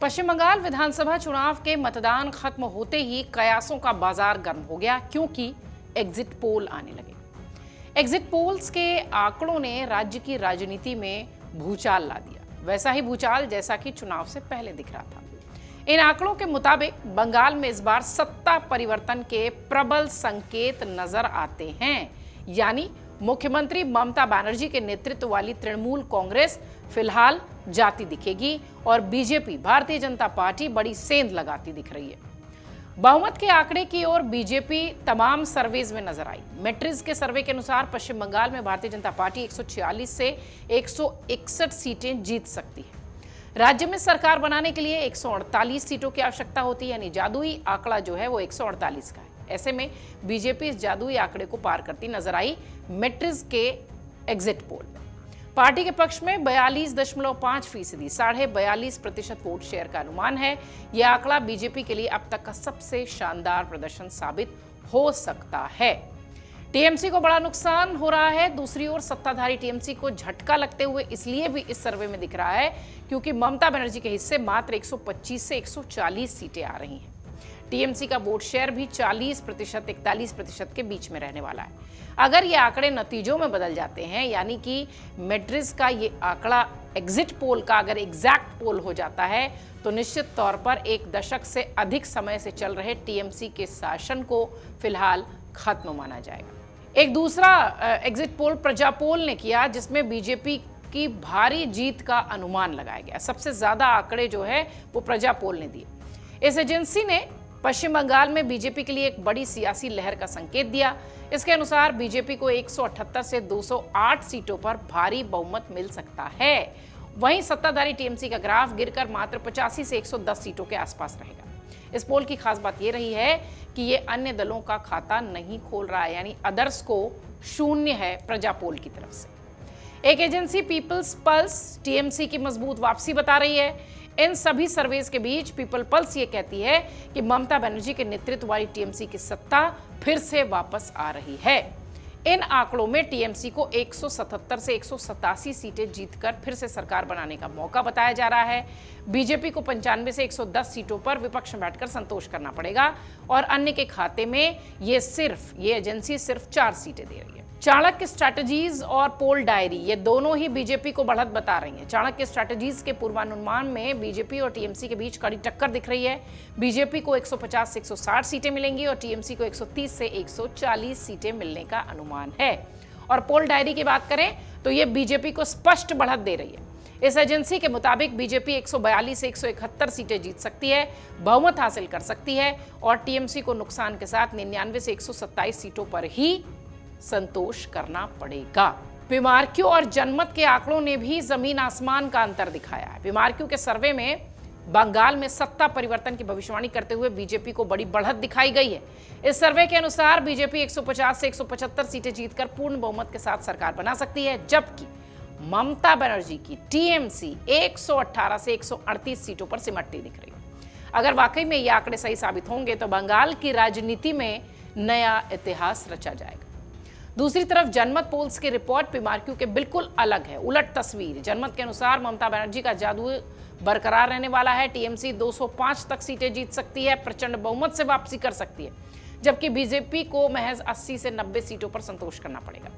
पश्चिम बंगाल विधानसभा चुनाव के मतदान खत्म होते ही कयासों का बाजार गर्म हो गया, क्योंकि एग्जिट पोल आने लगे। एग्जिट पोल्स के आंकड़ों ने राज्य की राजनीति में भूचाल ला दिया, वैसा ही भूचाल जैसा कि चुनाव से पहले दिख रहा था। इन आंकड़ों के मुताबिक बंगाल में इस बार सत्ता परिवर्तन के प्रबल संकेत नजर आते हैं, यानी मुख्यमंत्री ममता बनर्जी के नेतृत्व वाली तृणमूल कांग्रेस फिलहाल जाती दिखेगी और बीजेपी भारतीय जनता पार्टी बड़ी सेंध लगाती दिख रही है। बहुमत के आंकड़े की ओर बीजेपी तमाम सर्वेज में नजर आई। मैट्रिक्स के सर्वे के अनुसार पश्चिम बंगाल में भारतीय जनता पार्टी 146 से 161 सीटें जीत सकती है। राज्य में सरकार बनाने के लिए 148 सीटों की आवश्यकता होती है, यानी जादुई आंकड़ा जो है वो 148 का है। ऐसे में बीजेपी इस जादुई आंकड़े को पार करती नजर आई मैट्रिक्स के एग्जिट पोल में। पार्टी के पक्ष में 42.5%, 42.5% वोट शेयर का अनुमान है। यह आंकड़ा बीजेपी के लिए अब तक का सबसे शानदार प्रदर्शन साबित हो सकता है। टीएमसी को बड़ा नुकसान हो रहा है। दूसरी ओर सत्ताधारी टीएमसी को झटका लगते हुए इसलिए भी इस सर्वे में दिख रहा है क्योंकि ममता बनर्जी के हिस्से मात्र 125 से 140 सीटें आ रही हैं। टीएमसी का वोट शेयर भी 40%, 41% के बीच में रहने वाला है। अगर ये आंकड़े नतीजों में बदल जाते हैं, यानी कि मैट्रिक्स का ये आंकड़ा एग्जिट पोल का अगर एग्जैक्ट पोल हो जाता है, तो निश्चित तौर पर एक दशक से अधिक समय से चल रहे टीएमसी के शासन को फिलहाल खत्म माना जाएगा। एक दूसरा एग्जिट पोल प्रजा पोल ने किया, जिसमें बीजेपी की भारी जीत का अनुमान लगाया गया। सबसे ज्यादा आंकड़े जो है वो प्रजा पोल ने दिए। इस एजेंसी ने पश्चिम बंगाल में बीजेपी के लिए एक बड़ी सियासी लहर का संकेत दिया। इसके अनुसार बीजेपी को 178 से 208 सीटों पर भारी बहुमत मिल सकता है। वहीं सत्ताधारी टीएमसी का ग्राफ गिरकर मात्र 85 से 110 सीटों के आसपास रहेगा। इस पोल की खास बात यह रही है कि ये अन्य दलों का खाता नहीं खोल रहा है, यानी अदर्स को शून्य है प्रजा पोल की तरफ से। एक एजेंसी पीपल्स पल्स टीएमसी की मजबूत वापसी बता रही है। इन सभी सर्वेज के बीच पीपल पल्स ये कहती है कि ममता बनर्जी के नेतृत्व वाली टीएमसी की सत्ता फिर से वापस आ रही है। इन आंकड़ों में टीएमसी को 177 से 187 सीटें जीतकर फिर से सरकार बनाने का मौका बताया जा रहा है। बीजेपी को 95 से 110 सीटों पर विपक्ष में बैठकर संतोष करना पड़ेगा और अन्य के खाते में ये एजेंसी सिर्फ 4 सीटें दे रही है। चाणक्य स्ट्रैटेजीज और पोल डायरी ये दोनों ही बीजेपी को बढ़त बता रही हैं। चाणक्य स्ट्रैटेजीज के पूर्वानुमान में बीजेपी और टीएमसी के बीच कड़ी टक्कर दिख रही है। बीजेपी को 150 से 160 सीटें मिलेंगी और टीएमसी को 130 से 140 सीटें मिलने का अनुमान है। और पोल डायरी की बात करें तो ये बीजेपी को स्पष्ट बढ़त दे रही है। इस एजेंसी के मुताबिक बीजेपी 142 से 171 सीटें जीत सकती है, बहुमत हासिल कर सकती है और टीएमसी को नुकसान के साथ 99 से 127 सीटों पर ही संतोष करना पड़ेगा। बीमार्क्यू और जनमत के आंकड़ों ने भी जमीन आसमान का अंतर दिखाया है। बीमार्क्यू के सर्वे में बंगाल में सत्ता परिवर्तन की भविष्यवाणी करते हुए बीजेपी को बड़ी बढ़त दिखाई गई है। इस सर्वे के अनुसार बीजेपी 150 से 175 सीटें जीतकर पूर्ण बहुमत के साथ सरकार बना सकती है, जबकि ममता बनर्जी की टीएमसी 118 से 138 सीटों पर सिमटती दिख रही है। अगर वाकई में ये आंकड़े सही साबित होंगे तो बंगाल की राजनीति में नया इतिहास रचा जाएगा। दूसरी तरफ जनमत पोल्स की रिपोर्ट बीमार्क्यू के बिल्कुल अलग है, उलट तस्वीर। जनमत के अनुसार ममता बनर्जी का जादू बरकरार रहने वाला है। टीएमसी 205 तक सीटें जीत सकती है, प्रचंड बहुमत से वापसी कर सकती है, जबकि बीजेपी को महज 80 से 90 सीटों पर संतोष करना पड़ेगा।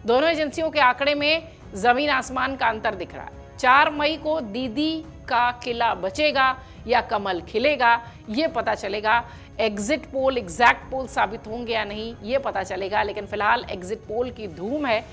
दोनों एजेंसियों के आंकड़े में जमीन आसमान का अंतर दिख रहा है। 4 मई को दीदी का किला बचेगा या कमल खिलेगा, ये पता चलेगा। एग्जिट पोल एग्जैक्ट पोल साबित होंगे या नहीं, ये पता चलेगा। लेकिन फिलहाल एग्जिट पोल की धूम है।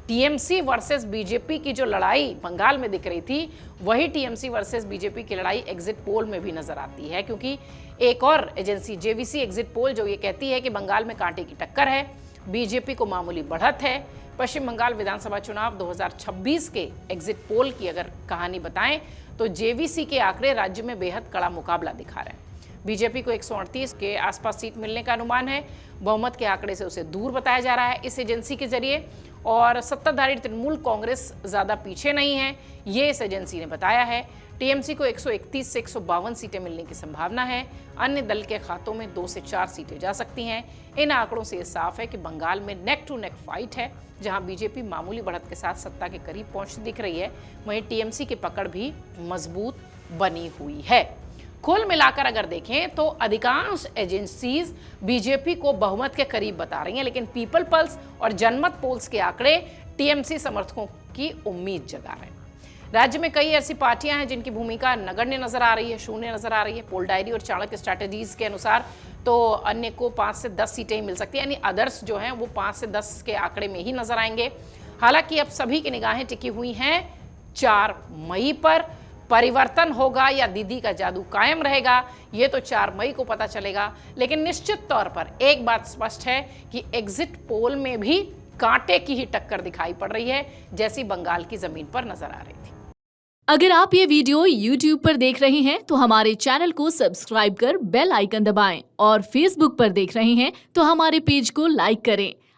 टीएमसी वर्सेस बीजेपी की जो लड़ाई बंगाल में दिख रही थी, वही टीएमसी वर्सेस बीजेपी की लड़ाई एग्जिट पोल में भी नजर आती है, क्योंकि एक और एजेंसी जेवीसी एग्जिट पोल जो ये कहती है कि बंगाल में कांटे की टक्कर है, बीजेपी को मामूली बढ़त है। पश्चिम बंगाल विधानसभा चुनाव 2026 के एग्जिट पोल की अगर कहानी बताएं तो जेवीसी के आंकड़े राज्य में बेहद कड़ा मुकाबला दिखा रहे हैं। बीजेपी को 138 के आसपास सीट मिलने का अनुमान है। बहुमत के आंकड़े से उसे दूर बताया जा रहा है इस एजेंसी के जरिए, और सत्ताधारी तृणमूल कांग्रेस ज्यादा पीछे नहीं है, ये इस एजेंसी ने बताया है। टीएमसी को 131 से 152 सीटें मिलने की संभावना है। अन्य दल के खातों में 2 से 4 सीटें जा सकती हैं। इन आंकड़ों से यह साफ है कि बंगाल में नेक टू नेक फाइट है, जहां बीजेपी मामूली बढ़त के साथ सत्ता के करीब पहुंचती दिख रही है, वहीं टीएमसी की पकड़ भी मजबूत बनी हुई है। कुल मिलाकर अगर देखें तो अधिकांश एजेंसीज बीजेपी को बहुमत के करीब बता रही हैं, लेकिन पीपल पल्स और जनमत पोल्स के आंकड़े टीएमसी समर्थकों की उम्मीद जगा रहे हैं। राज्य में कई ऐसी पार्टियां हैं जिनकी भूमिका नगण्य नजर आ रही है, शून्य नजर आ रही है। पोल डायरी और चाणक्य स्ट्रैटेजीज के अनुसार तो अन्य को 5 से 10 सीटें ही मिल सकती हैं, यानी अदर्स जो हैं वो 5 से 10 के आंकड़े में ही नजर आएंगे। हालांकि अब सभी की निगाहें टिकी हुई हैं 4 मई पर। परिवर्तन होगा या दीदी का जादू कायम रहेगा, ये तो 4 मई को पता चलेगा। लेकिन निश्चित तौर पर एक बात स्पष्ट है कि एग्जिट पोल में भी कांटे की ही टक्कर दिखाई पड़ रही है, जैसी बंगाल की जमीन पर नजर आ रही थी। अगर आप ये वीडियो YouTube पर देख रहे हैं तो हमारे चैनल को सब्सक्राइब कर बेल आइकन दबाएं और Facebook पर देख रहे हैं तो हमारे पेज को लाइक करें।